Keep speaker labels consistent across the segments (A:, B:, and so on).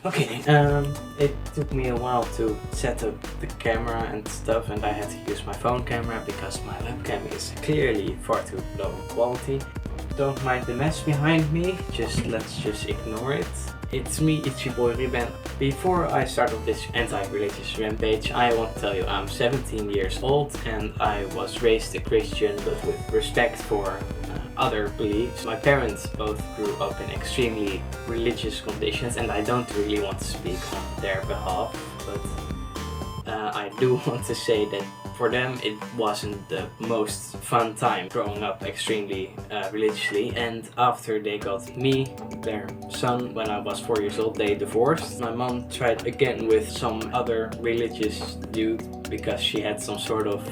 A: Okay, it took me a while to set up the camera and stuff, and I had to use my phone camera because my webcam is clearly far too low quality. Don't mind the mess behind me, let's just ignore it. It's me, it's your boy Ruben. Before I start off this anti-religious rampage, I want to tell you I'm 17 years old and I was raised a Christian, but with respect for other beliefs. My parents both grew up in extremely religious conditions, and I don't really want to speak on their behalf, but I do want to say that for them it wasn't the most fun time growing up extremely religiously, and after they got me, their son, when I was 4 years old, they divorced. My mom tried again with some other religious dude because she had some sort of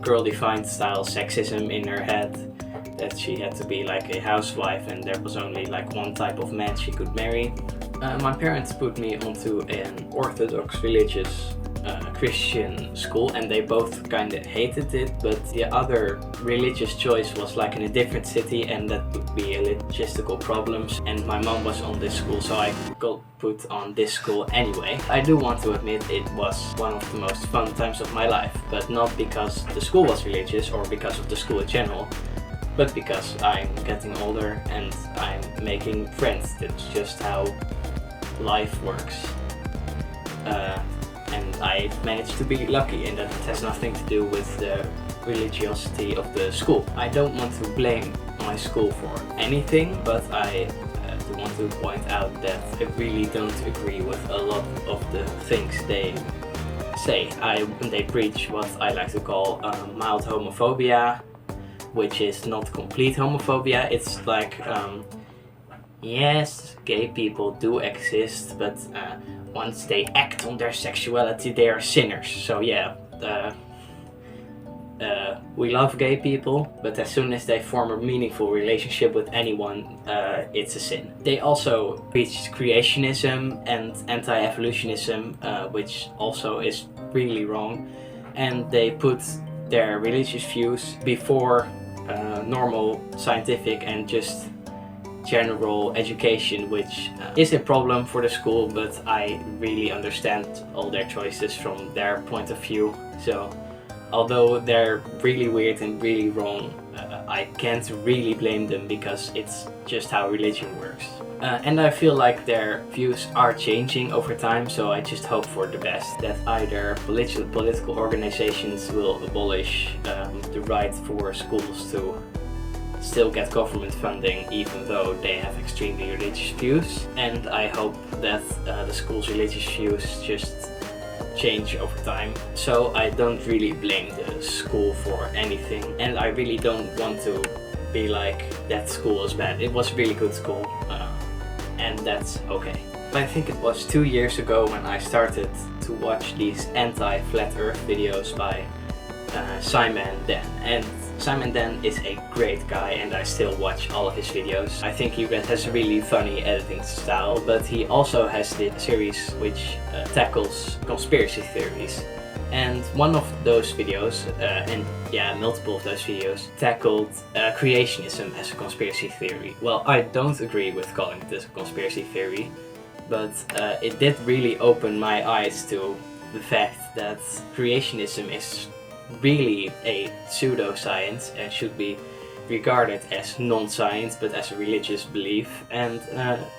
A: girl-defined style sexism in her head, that she had to be like a housewife and there was only like one type of man she could marry. My parents put me onto an Orthodox religious Christian school, and they both kind of hated it, but the other religious choice was like in a different city, and that would be a logistical problems, and my mom was on this school, so I got put on this school anyway. I do want to admit it was one of the most fun times of my life, but not because the school was religious or because of the school in general, but because I'm getting older and I'm making friends. That's just how life works. And I managed to be lucky, and that it has nothing to do with the religiosity of the school. I don't want to blame my school for anything, but I do want to point out that I really don't agree with a lot of the things they say. They preach what I like to call mild homophobia, which is not complete homophobia. It's like, yes, gay people do exist, but once they act on their sexuality, they are sinners. So yeah, we love gay people, but as soon as they form a meaningful relationship with anyone, it's a sin. They also preach creationism and anti-evolutionism, which also is really wrong, and they put their religious views before normal scientific and just general education, which is a problem for the school, but I really understand all their choices from their point of view. So although they're really weird and really wrong, I can't really blame them because it's just how religion works. And I feel like their views are changing over time, so I just hope for the best, that either political organizations will abolish the right for schools to still get government funding even though they have extremely religious views, and I hope that the school's religious views just change over time. So I don't really blame the school for anything, and I really don't want to be like, that school is bad. It was a really good school, and that's okay. I think it was 2 years ago when I started to watch these anti-flat earth videos by Simon Dan, and Simon Dan is a great guy and I still watch all of his videos. I think he has a really funny editing style, but he also has this series which tackles conspiracy theories. And one of those videos, and yeah, multiple of those videos, tackled creationism as a conspiracy theory. Well, I don't agree with calling it a conspiracy theory, but it did really open my eyes to the fact that creationism is really a pseudoscience and should be regarded as non-science but as a religious belief, and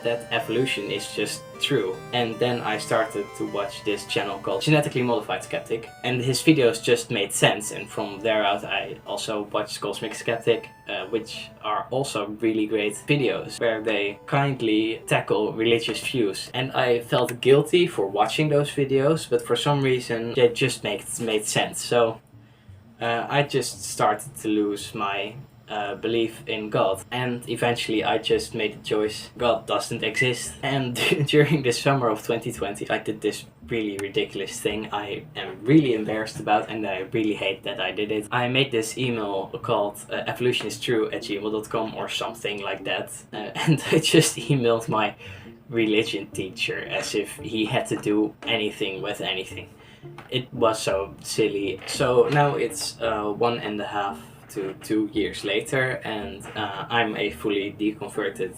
A: that evolution is just true. And then I started to watch this channel called Genetically Modified Skeptic, and his videos just made sense, and from there out I also watched Cosmic Skeptic, which are also really great videos where they kindly tackle religious views. And I felt guilty for watching those videos, but for some reason they just made sense. So I just started to lose my belief in God, and eventually I just made the choice, God doesn't exist. And during the summer of 2020 I did this really ridiculous thing I am really embarrassed about, and I really hate that I did it. I made this email called evolutionisttrue@gmail.com or something like that, and I just emailed my religion teacher as if he had to do anything with anything. It was so silly. So now it's 1.5 to 2 years later, and I'm a fully deconverted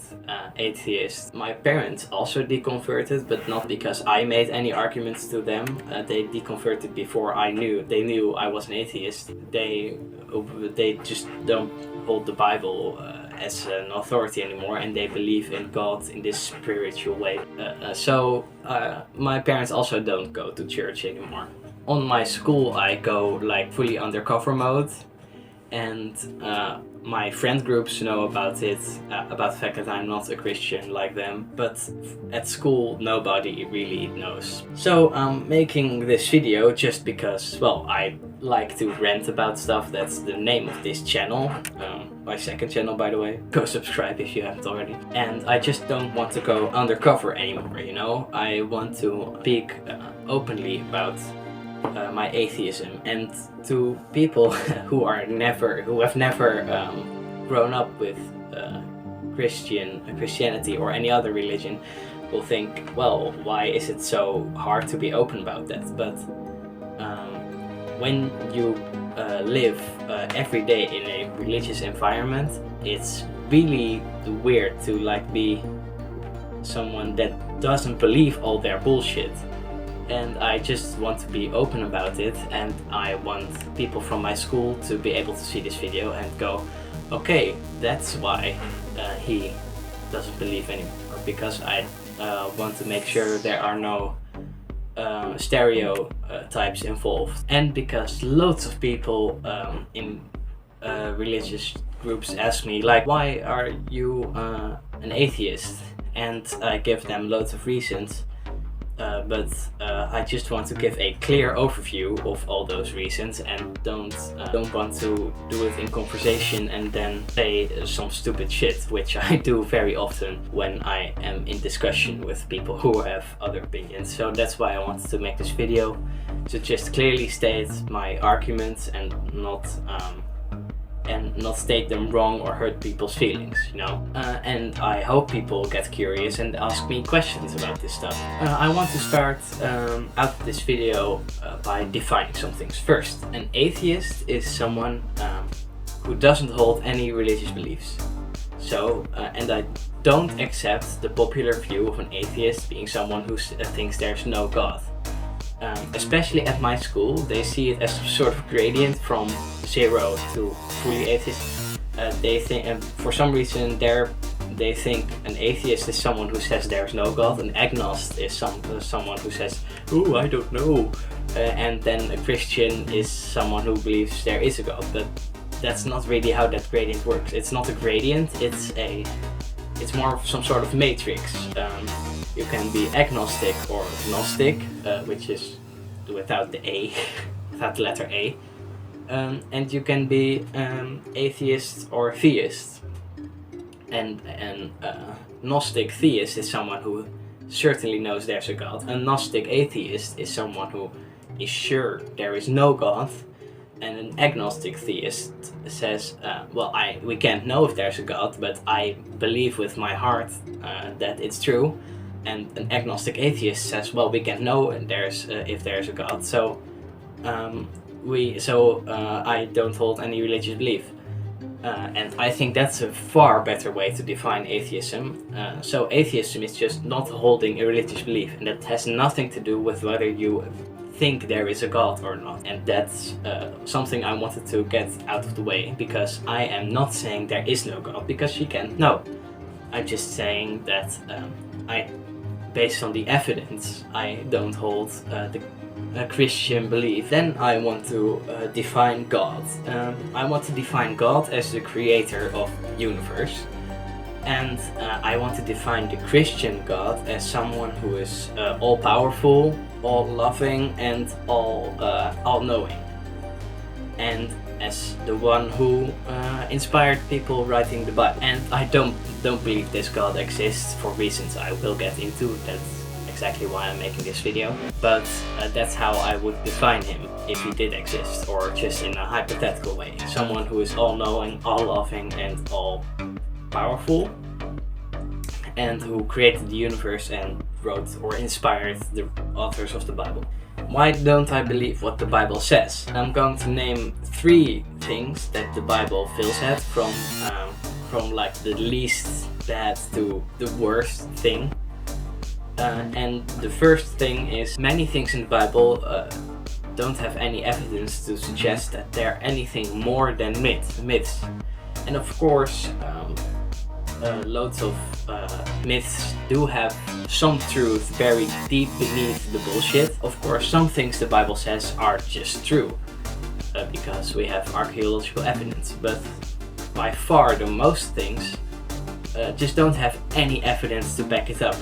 A: atheist. My parents also deconverted, but not because I made any arguments to them. They deconverted before they knew I was an atheist. They just don't hold the Bible as an authority anymore, and they believe in God in this spiritual way. So my parents also don't go to church anymore. On my school I go like fully undercover mode, and my friend groups know about it, about the fact that I'm not a Christian like them, but at school nobody really knows. So I'm making this video just because, well, I like to rant about stuff. That's the name of this channel, my second channel, by the way. Go subscribe if you haven't already. And I just don't want to go undercover anymore, you know? I want to speak openly about my atheism, and to people who have never grown up with Christianity or any other religion will think, well, why is it so hard to be open about that? But when you live every day in a religious environment, it's really weird to like be someone that doesn't believe all their bullshit. And I just want to be open about it, and I want people from my school to be able to see this video and go, okay, that's why he doesn't believe anymore, because I want to make sure there are no stereotypes involved, and because loads of people in religious groups ask me, like, why are you an atheist? And I give them loads of reasons. But I just want to give a clear overview of all those reasons, and don't want to do it in conversation and then say some stupid shit, which I do very often when I am in discussion with people who have other opinions. So that's why I wanted to make this video, to just clearly state my arguments and not state them wrong or hurt people's feelings, you know? And I hope people get curious and ask me questions about this stuff. I want to start out this video by defining some things. First, an atheist is someone who doesn't hold any religious beliefs. So, and I don't accept the popular view of an atheist being someone who thinks there's no God. Especially at my school, they see it as some sort of gradient from 0 to fully atheist. They think, and for some reason, they think an atheist is someone who says there's no God. An agnostic is someone who says, "Oh, I don't know," and then a Christian is someone who believes there is a God. But that's not really how that gradient works. It's not a gradient. It's more of some sort of matrix. You can be agnostic or gnostic, which is without the A, without the letter A. And you can be atheist or theist. And Gnostic theist is someone who certainly knows there's a God. A Gnostic atheist is someone who is sure there is no God. And an agnostic theist says, well, we can't know if there's a God, but I believe with my heart that it's true. And an agnostic atheist says, well, we can't know if there's a God. So I don't hold any religious belief. And I think that's a far better way to define atheism. So atheism is just not holding a religious belief, and that has nothing to do with whether you think there is a God or not. And that's something I wanted to get out of the way, because I am not saying there is no God, because you can't know. I'm just saying that based on the evidence, I don't hold a Christian belief. Then I want to define God. I want to define God as the creator of the universe. And I want to define the Christian God as someone who is all-powerful, all-loving, and all-knowing. And as the one who inspired people writing the Bible. And I don't believe this God exists for reasons I will get into. That's exactly why I'm making this video. But that's how I would define him if he did exist, or just in a hypothetical way. Someone who is all-knowing, all-loving, and all-powerful, and who created the universe and wrote or inspired the authors of the Bible. Why don't I believe what the Bible says? I'm going to name 3 things that the Bible fails at, from like the least bad to the worst thing. And the first thing is, many things in the Bible don't have any evidence to suggest that they're anything more than myths. And of course, loads of myths do have some truth buried deep beneath the bullshit. Of course, some things the Bible says are just true, because we have archaeological evidence, but by far the most things just don't have any evidence to back it up.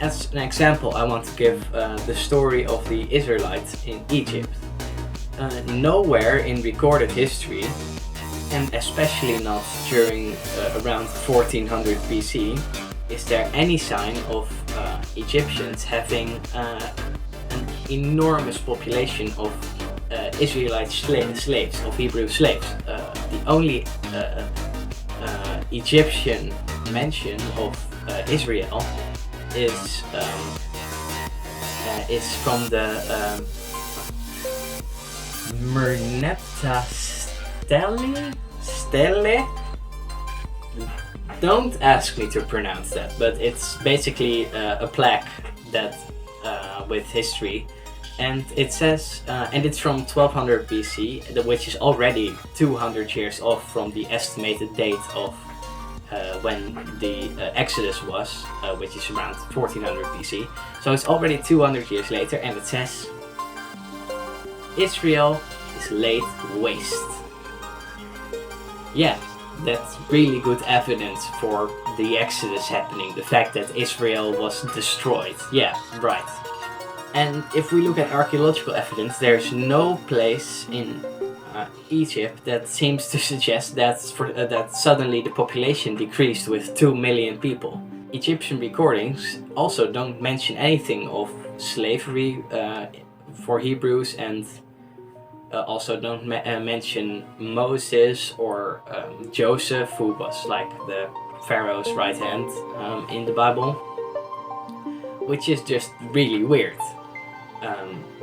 A: As an example, I want to give the story of the Israelites in Egypt. Nowhere in recorded history, and especially not during around 1400 BC, is there any sign of Egyptians having an enormous population of Israelite slaves, of Hebrew slaves. The only Egyptian mention of Israel is from the Merneptah Stele. Don't ask me to pronounce that, but it's basically a plaque that with history, and it says, and it's from 1200 BC, which is already 200 years off from the estimated date of when the Exodus was, which is around 1400 BC. So it's already 200 years later, and it says, Israel is laid waste. Yeah, that's really good evidence for the Exodus happening, the fact that Israel was destroyed. Yeah, right. And if we look at archaeological evidence, there's no place in Egypt that seems to suggest that that suddenly the population decreased with 2 million people. Egyptian recordings also don't mention anything of slavery for Hebrews, and also don't mention Moses or Joseph, who was like the Pharaoh's right hand in the Bible, which is just really weird.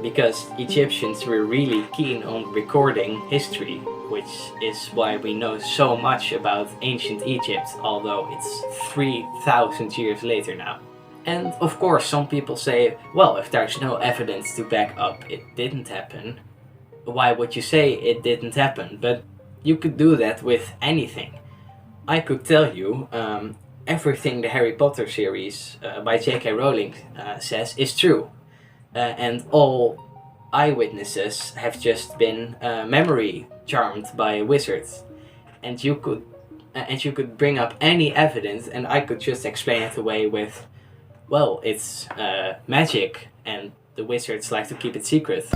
A: Because Egyptians were really keen on recording history, which is why we know so much about ancient Egypt, although it's 3,000 years later now. And of course, some people say, well, if there's no evidence to back up it didn't happen, why would you say it didn't happen? But you could do that with anything. I could tell you everything the Harry Potter series by J.K. Rowling says is true. And all eyewitnesses have just been memory charmed by wizards, and you could bring up any evidence, and I could just explain it away with, well, it's magic, and the wizards like to keep it secret.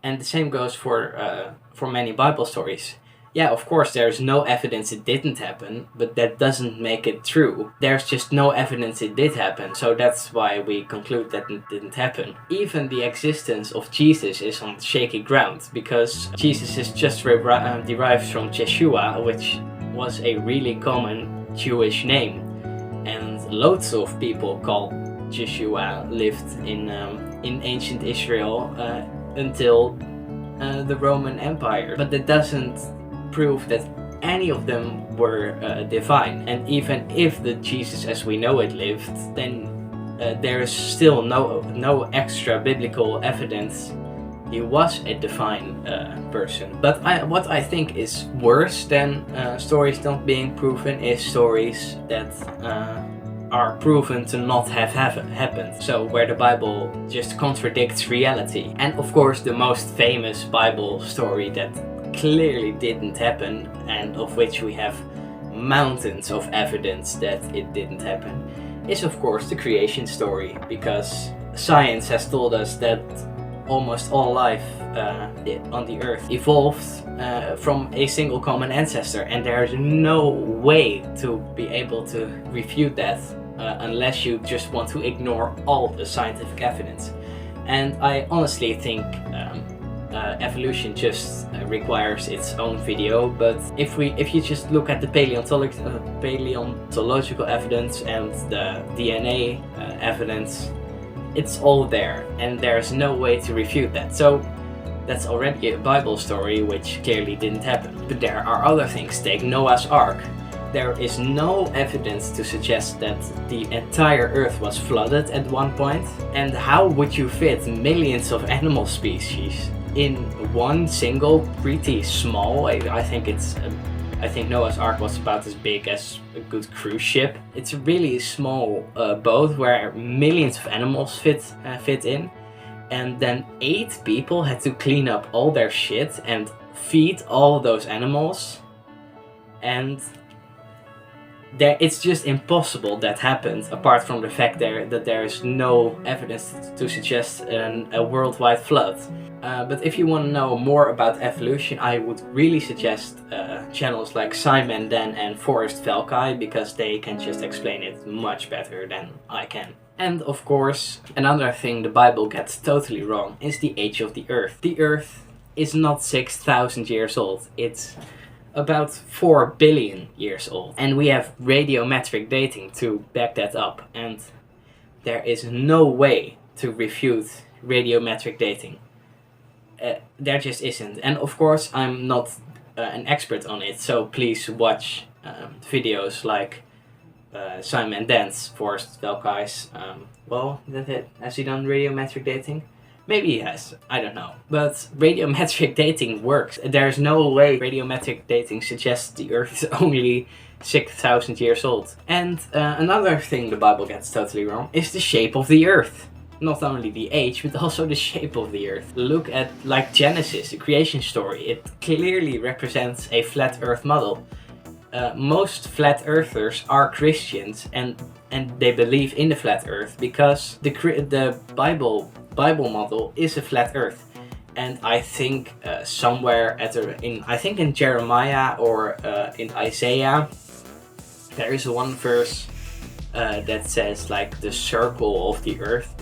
A: And the same goes for many Bible stories. Yeah, of course, there's no evidence it didn't happen, but that doesn't make it true. There's just no evidence it did happen, so that's why we conclude that it didn't happen. Even the existence of Jesus is on shaky ground, because Jesus is just derived from Jeshua, which was a really common Jewish name, and loads of people called Jeshua lived in ancient Israel until the Roman Empire. But that doesn't prove that any of them were divine. And even if the Jesus as we know it lived, then there is still no extra biblical evidence he was a divine person. But what I think is worse than stories not being proven is stories that are proven to not have happened. So where the Bible just contradicts reality. And of course the most famous Bible story that clearly didn't happen, and of which we have mountains of evidence that it didn't happen, is of course the creation story, because science has told us that almost all life on the earth evolved from a single common ancestor, and there's no way to be able to refute that unless you just want to ignore all the scientific evidence. And I honestly think evolution just requires its own video. But if you just look at the paleontological evidence and the DNA evidence, it's all there, and there's no way to refute that. So that's already a Bible story which clearly didn't happen. But there are other things. Take Noah's Ark. There is no evidence to suggest that the entire Earth was flooded at one point. And how would you fit millions of animal species in one single pretty small, I think Noah's Ark was about as big as a good cruise ship. It's a really small boat where millions of animals fit in. And then 8 people had to clean up all their shit and feed all those animals. And it's just impossible that happened, apart from the fact that there is no evidence to suggest a worldwide flood. But if you want to know more about evolution, I would really suggest channels like Simon Dan and Forrest Velkai, because they can just explain it much better than I can. And of course, another thing the Bible gets totally wrong is the age of the Earth. The Earth is not 6,000 years old. It's about 4 billion years old. And we have radiometric dating to back that up. And there is no way to refute radiometric dating. There just isn't. And of course, I'm not an expert on it, so please watch videos like Simon Dan's, Forrest Velkai's. Well, has he done radiometric dating? Maybe he has, I don't know. But radiometric dating works. There's no way radiometric dating suggests the Earth is only 6,000 years old. And another thing the Bible gets totally wrong is the shape of the Earth. Not only the age, but also the shape of the Earth. Look at like Genesis, the creation story. It clearly represents a flat Earth model. Most flat earthers are Christians, and they believe in the flat Earth because the Bible model is a flat Earth. And I think somewhere in Jeremiah or in Isaiah, there is one verse that says like the circle of the Earth.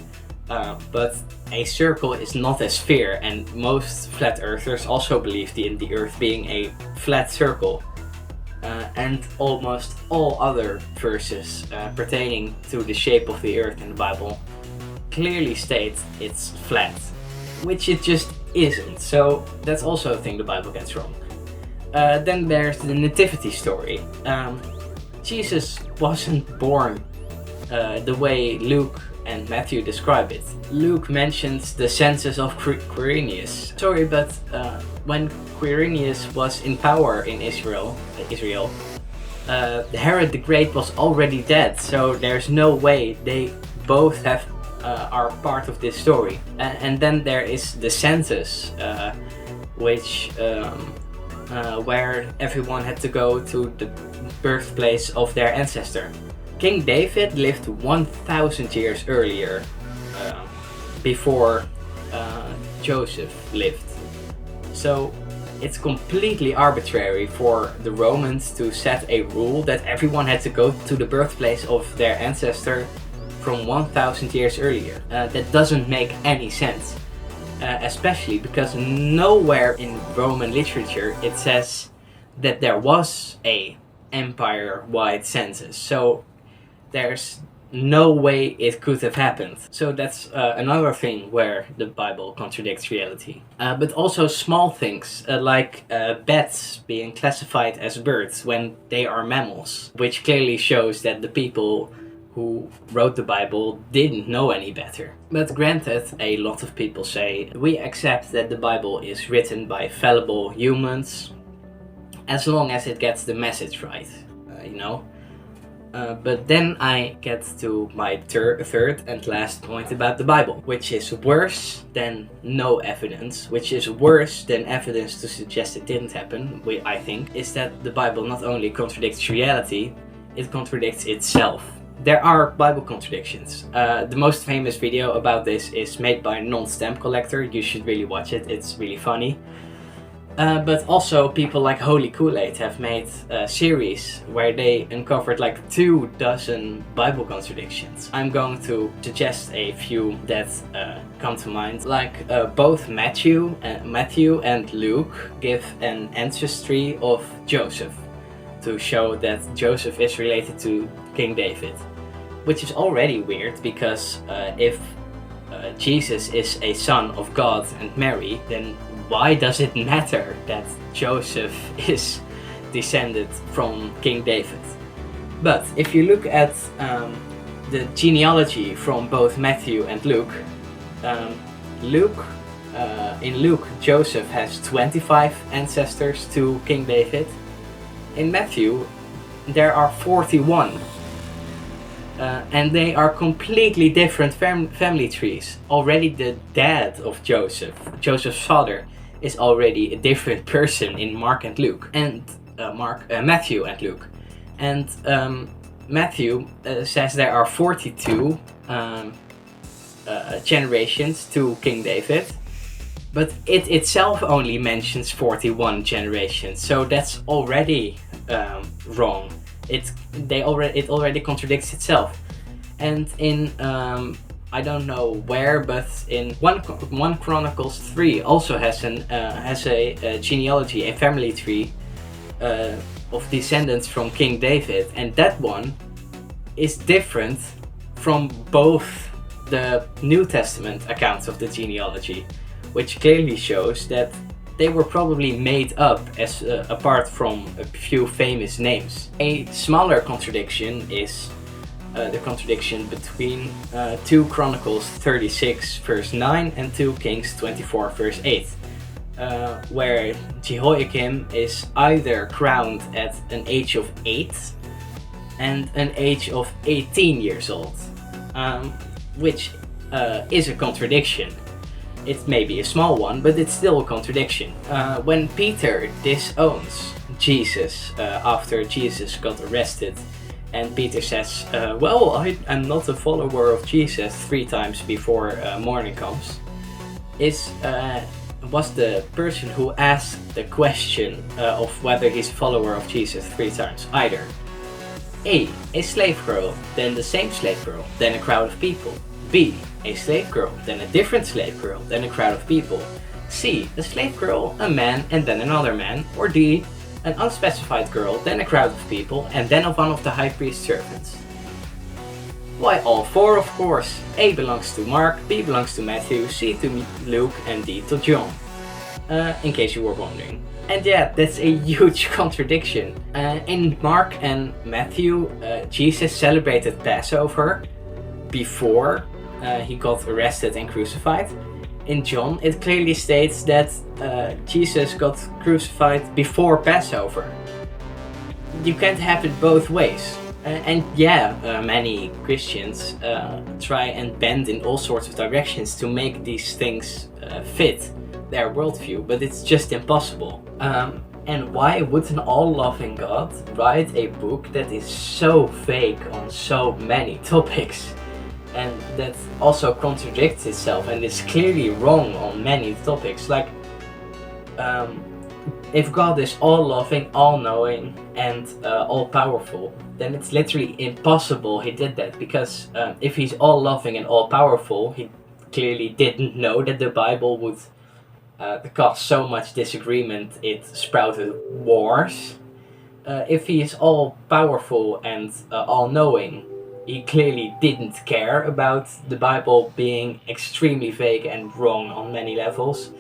A: But a circle is not a sphere, and most flat earthers also believed in the Earth being a flat circle. And almost all other verses pertaining to the shape of the Earth in the Bible clearly state it's flat, which it just isn't. So that's also a thing the Bible gets wrong. Then there's the nativity story. Jesus wasn't born the way Luke and Matthew describe it. Luke mentions the census of Quirinius. Sorry, but when Quirinius was in power in Israel, Herod the Great was already dead, so there's no way they both are part of this story. And then there is the census, which where everyone had to go to the birthplace of their ancestor. King David lived 1,000 years earlier, before Joseph lived. So it's completely arbitrary for the Romans to set a rule that everyone had to go to the birthplace of their ancestor from 1,000 years earlier. That doesn't make any sense, especially because nowhere in Roman literature it says that there was a empire-wide census. So there's no way it could have happened. So that's another thing where the Bible contradicts reality. But also small things like bats being classified as birds when they are mammals, which clearly shows that the people who wrote the Bible didn't know any better. But granted, a lot of people say we accept that the Bible is written by fallible humans as long as it gets the message right, But then I get to my third and last point about the Bible, which is worse than no evidence, which is worse than evidence to suggest it didn't happen, I think, is that the Bible not only contradicts reality, it contradicts itself. There are Bible contradictions. The most famous video about this is made by a non-stamp collector. You should really watch it, it's really funny. But also people like Holy Kool-Aid have made a series where they uncovered like 24 Bible contradictions. I'm going to suggest a few that come to mind. Like both Matthew and Luke give an ancestry of Joseph to show that Joseph is related to King David. Which is already weird because if Jesus is a son of God and Mary, then why does it matter that Joseph is descended from King David? But if you look at the genealogy from both Matthew and Luke, in Luke, Joseph has 25 ancestors to King David. In Matthew, there are 41. And they are completely different family trees. Already the dad of Joseph's father, is already a different person in Matthew and Luke. And Matthew says there are 42 generations to King David, but it itself only mentions 41 generations, so that's already wrong. It already contradicts itself. And in I don't know where, but in 1 Chronicles 3 also has a genealogy, a family tree of descendants from King David, and that one is different from both the New Testament accounts of the genealogy, which clearly shows that they were probably made up as apart from a few famous names. A smaller contradiction is the contradiction between 2 Chronicles 36 verse 9 and 2 Kings 24 verse 8, where Jehoiakim is either crowned at an age of 8 and an age of 18 years old, which is a contradiction. It may be a small one, but it's still a contradiction. When Peter disowns Jesus after Jesus got arrested, and Peter says, well, I'm not a follower of Jesus 3 times before morning comes, was the person who asked the question of whether he's a follower of Jesus 3 times either A slave girl, then the same slave girl, then a crowd of people. B, a slave girl, then a different slave girl, then a crowd of people. C, a slave girl, a man, and then another man. Or D, an unspecified girl, then a crowd of people, and then one of the high priest's servants. Why all 4, of course? A belongs to Mark, B belongs to Matthew, C to Luke, and D to John. In case you were wondering. And yeah, that's a huge contradiction. In Mark and Matthew, Jesus celebrated Passover before he got arrested and crucified. In John, it clearly states that Jesus got crucified before Passover. You can't have it both ways. And yeah, many Christians try and bend in all sorts of directions to make these things fit their worldview, but it's just impossible. And why would an all-loving God write a book that is so vague on so many topics? And that also contradicts itself and is clearly wrong on many topics. Like, if God is all-loving, all-knowing, and all-powerful, then it's literally impossible he did that. Because if he's all-loving and all-powerful, he clearly didn't know that the Bible would cause so much disagreement it sprouted wars. If he is all-powerful and all-knowing, he clearly didn't care about the Bible being extremely vague and wrong on many levels.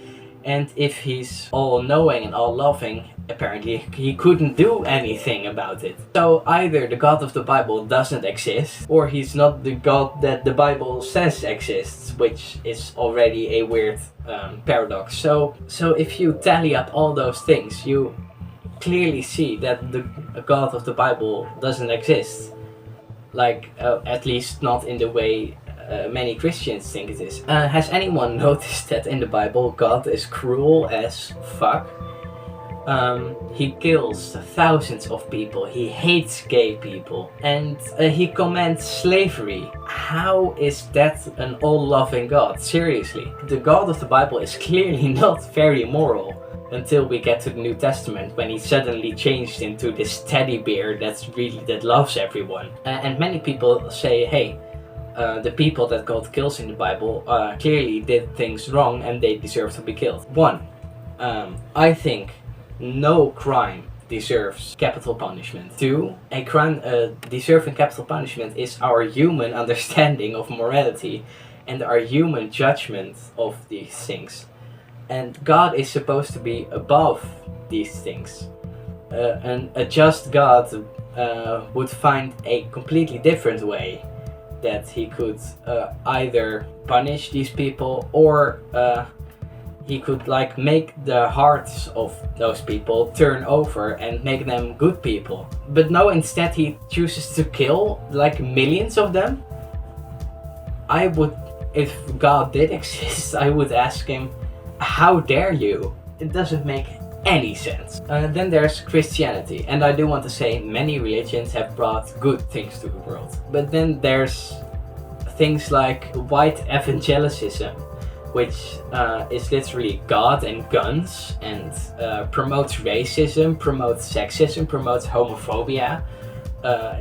A: And if he's all-knowing and all-loving, apparently he couldn't do anything about it. So either the God of the Bible doesn't exist, or he's not the God that the Bible says exists, which is already a weird paradox. So if you tally up all those things, you clearly see that the God of the Bible doesn't exist. Like, at least not in the way many Christians think it is. Has anyone noticed that in the Bible God is cruel as fuck? He kills thousands of people, he hates gay people, and he commands slavery. How is that an all-loving God? Seriously, the God of the Bible is clearly not very moral. until we get to the New Testament, when he suddenly changed into this teddy bear that loves everyone. And many people say, hey, the people that God kills in the Bible clearly did things wrong and they deserve to be killed. One, I think no crime deserves capital punishment. Two, a crime deserving capital punishment is our human understanding of morality and our human judgment of these things. And God is supposed to be above these things. A just God would find a completely different way that he could either punish these people or he could like make the hearts of those people turn over and make them good people. But no, instead he chooses to kill like millions of them. I would, if God did exist, I would ask him, how dare you? It doesn't make any sense. Then there's Christianity, and I do want to say many religions have brought good things to the world. But then there's things like white evangelicism, which is literally God and guns, and promotes racism, promotes sexism, promotes homophobia.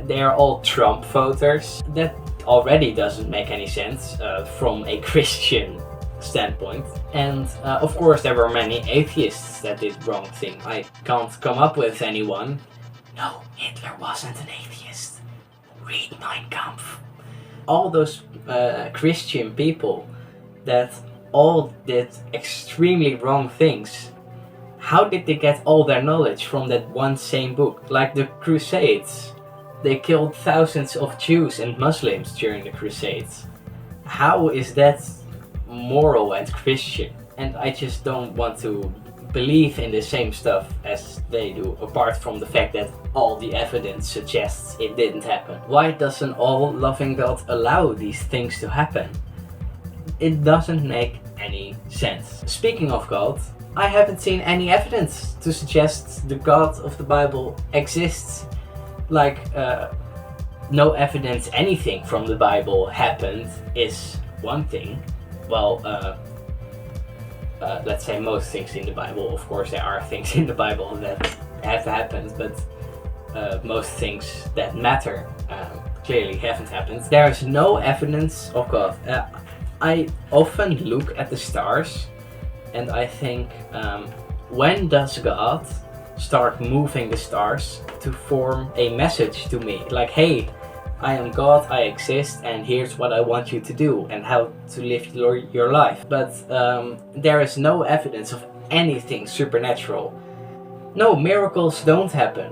A: They are all Trump voters. That already doesn't make any sense from a Christian standpoint. And of course there were many atheists that did wrong things. I can't come up with anyone. No, Hitler wasn't an atheist. Read Mein Kampf. All those Christian people that all did extremely wrong things. How did they get all their knowledge from that one same book? Like the Crusades. They killed thousands of Jews and Muslims during the Crusades. How is that moral and Christian? And I just don't want to believe in the same stuff as they do, apart from the fact that all the evidence suggests it didn't happen. Why doesn't all loving God allow these things to happen? It doesn't make any sense. Speaking of God, I haven't seen any evidence to suggest the God of the Bible exists. Like, no evidence anything from the Bible happened is one thing. Well, let's say most things in the Bible. Of course there are things in the Bible that have happened, but most things that matter clearly haven't happened. There is no evidence of God. I often look at the stars and I think, when does God start moving the stars to form a message to me? Like, hey, I am God, I exist, and here's what I want you to do and how to live your life. But there is no evidence of anything supernatural. No, miracles don't happen.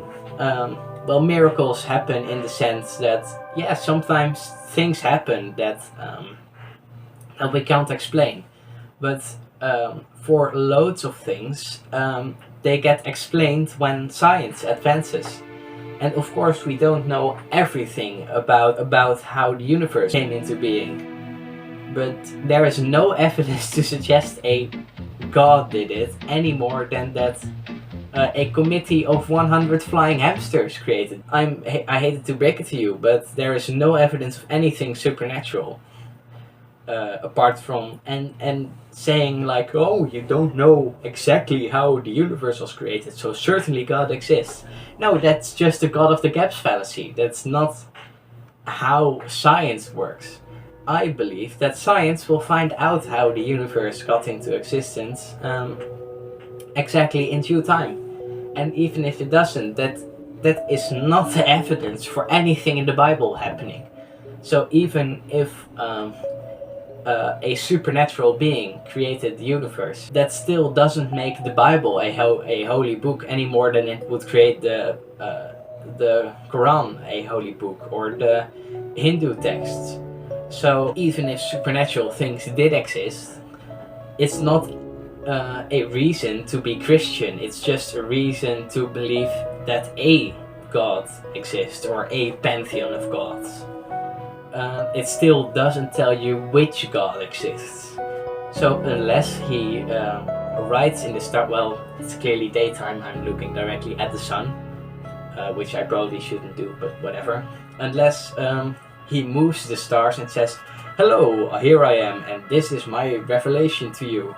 A: Well, miracles happen in the sense that, yeah, sometimes things happen that we can't explain. But for loads of things, they get explained when science advances. And of course we don't know everything about how the universe came into being. But there is no evidence to suggest a God did it, any more than that a committee of 100 flying hamsters created. I hate to break it to you, but there is no evidence of anything supernatural. Apart from and saying like, oh, you don't know exactly how the universe was created, so certainly God exists. No, that's just the God of the gaps fallacy. That's not how science works. I believe that science will find out how the universe got into existence exactly in due time. And even if it doesn't, that is not the evidence for anything in the Bible happening. So even if a supernatural being created the universe, that still doesn't make the Bible a holy book any more than it would create the Quran a holy book or the Hindu texts. So even if supernatural things did exist, it's not a reason to be Christian. It's just a reason to believe that a God exists or a pantheon of gods. It still doesn't tell you which God exists. So unless he writes in the star, well, it's clearly daytime, I'm looking directly at the sun, which I probably shouldn't do, but whatever. Unless he moves the stars and says, hello, here I am, and this is my revelation to you.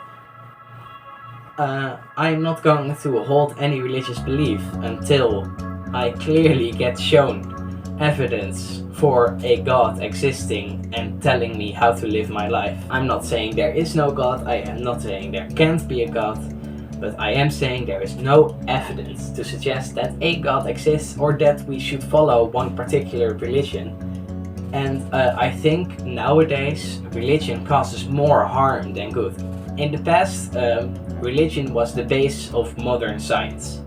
A: I'm not going to hold any religious belief until I clearly get shown evidence for a God existing and telling me how to live my life. I'm not saying there is no God, I am not saying there can't be a God, but I am saying there is no evidence to suggest that a God exists or that we should follow one particular religion. And I think nowadays religion causes more harm than good. In the past, religion was the base of modern science.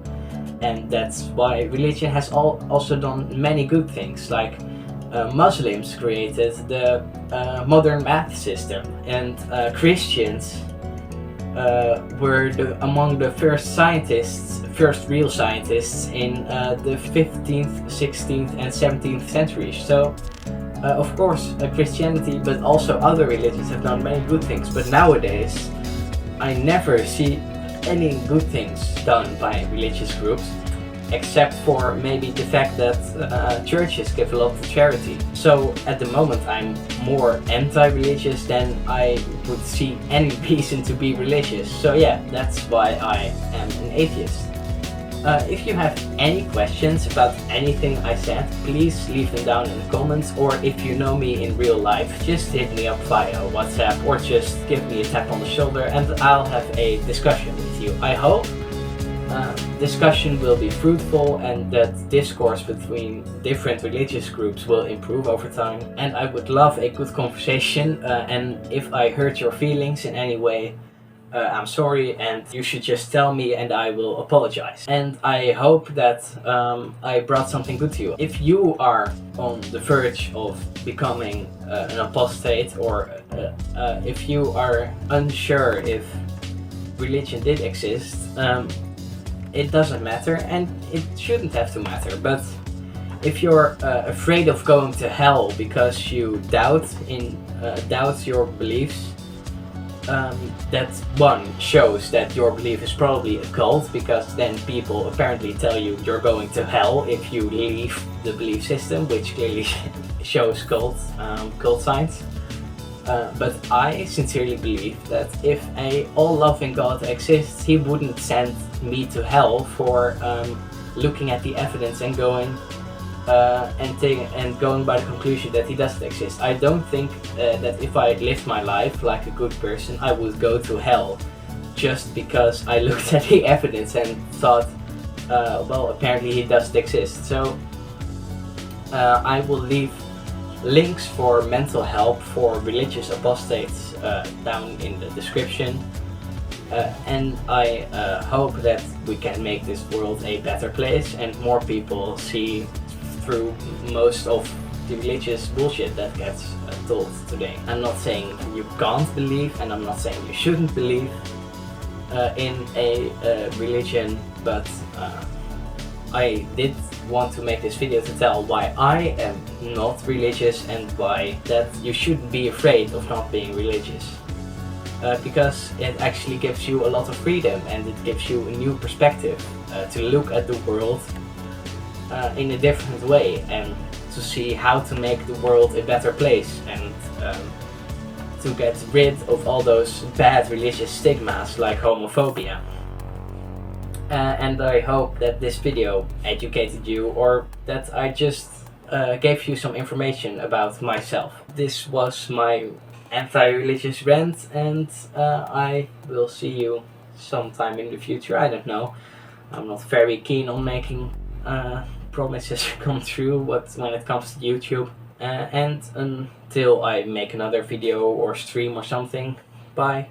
A: And that's why religion has also done many good things, like Muslims created the modern math system, and Christians were among the first real scientists in the 15th, 16th and 17th centuries. So of course Christianity, but also other religions have done many good things, but nowadays I never see any good things done by religious groups, except for maybe the fact that churches give a lot to charity. So at the moment I'm more anti-religious than I would see any reason to be religious. So yeah, that's why I am an atheist. If you have any questions about anything I said, please leave them down in the comments, or if you know me in real life, just hit me up via WhatsApp or just give me a tap on the shoulder and I'll have a discussion with you. I hope discussion will be fruitful and that discourse between different religious groups will improve over time, and I would love a good conversation, and if I hurt your feelings in any way, I'm sorry, and you should just tell me and I will apologize. And I hope that I brought something good to you. If you are on the verge of becoming an apostate, or if you are unsure if religion did exist, it doesn't matter and it shouldn't have to matter. But if you're afraid of going to hell because you doubt your beliefs, that one shows that your belief is probably a cult, because then people apparently tell you you're going to hell if you leave the belief system, which clearly shows cult signs. But I sincerely believe that if a all-loving God exists, he wouldn't send me to hell for looking at the evidence and going going by the conclusion that he doesn't exist. I don't think that if I lived my life like a good person, I would go to hell just because I looked at the evidence and thought, well, apparently he doesn't exist. So I will leave links for mental help for religious apostates down in the description. And I hope that we can make this world a better place and more people see through most of the religious bullshit that gets told today. I'm not saying you can't believe, and I'm not saying you shouldn't believe in a religion, but I did want to make this video to tell why I am not religious and why that you shouldn't be afraid of not being religious. Because it actually gives you a lot of freedom and it gives you a new perspective to look at the world in a different way and to see how to make the world a better place and to get rid of all those bad religious stigmas like homophobia. And I hope that this video educated you, or that I just gave you some information about myself. This was my anti-religious rant, and I will see you sometime in the future. I don't know. I'm not very keen on making promises come true when it comes to YouTube. And until I make another video or stream or something, bye.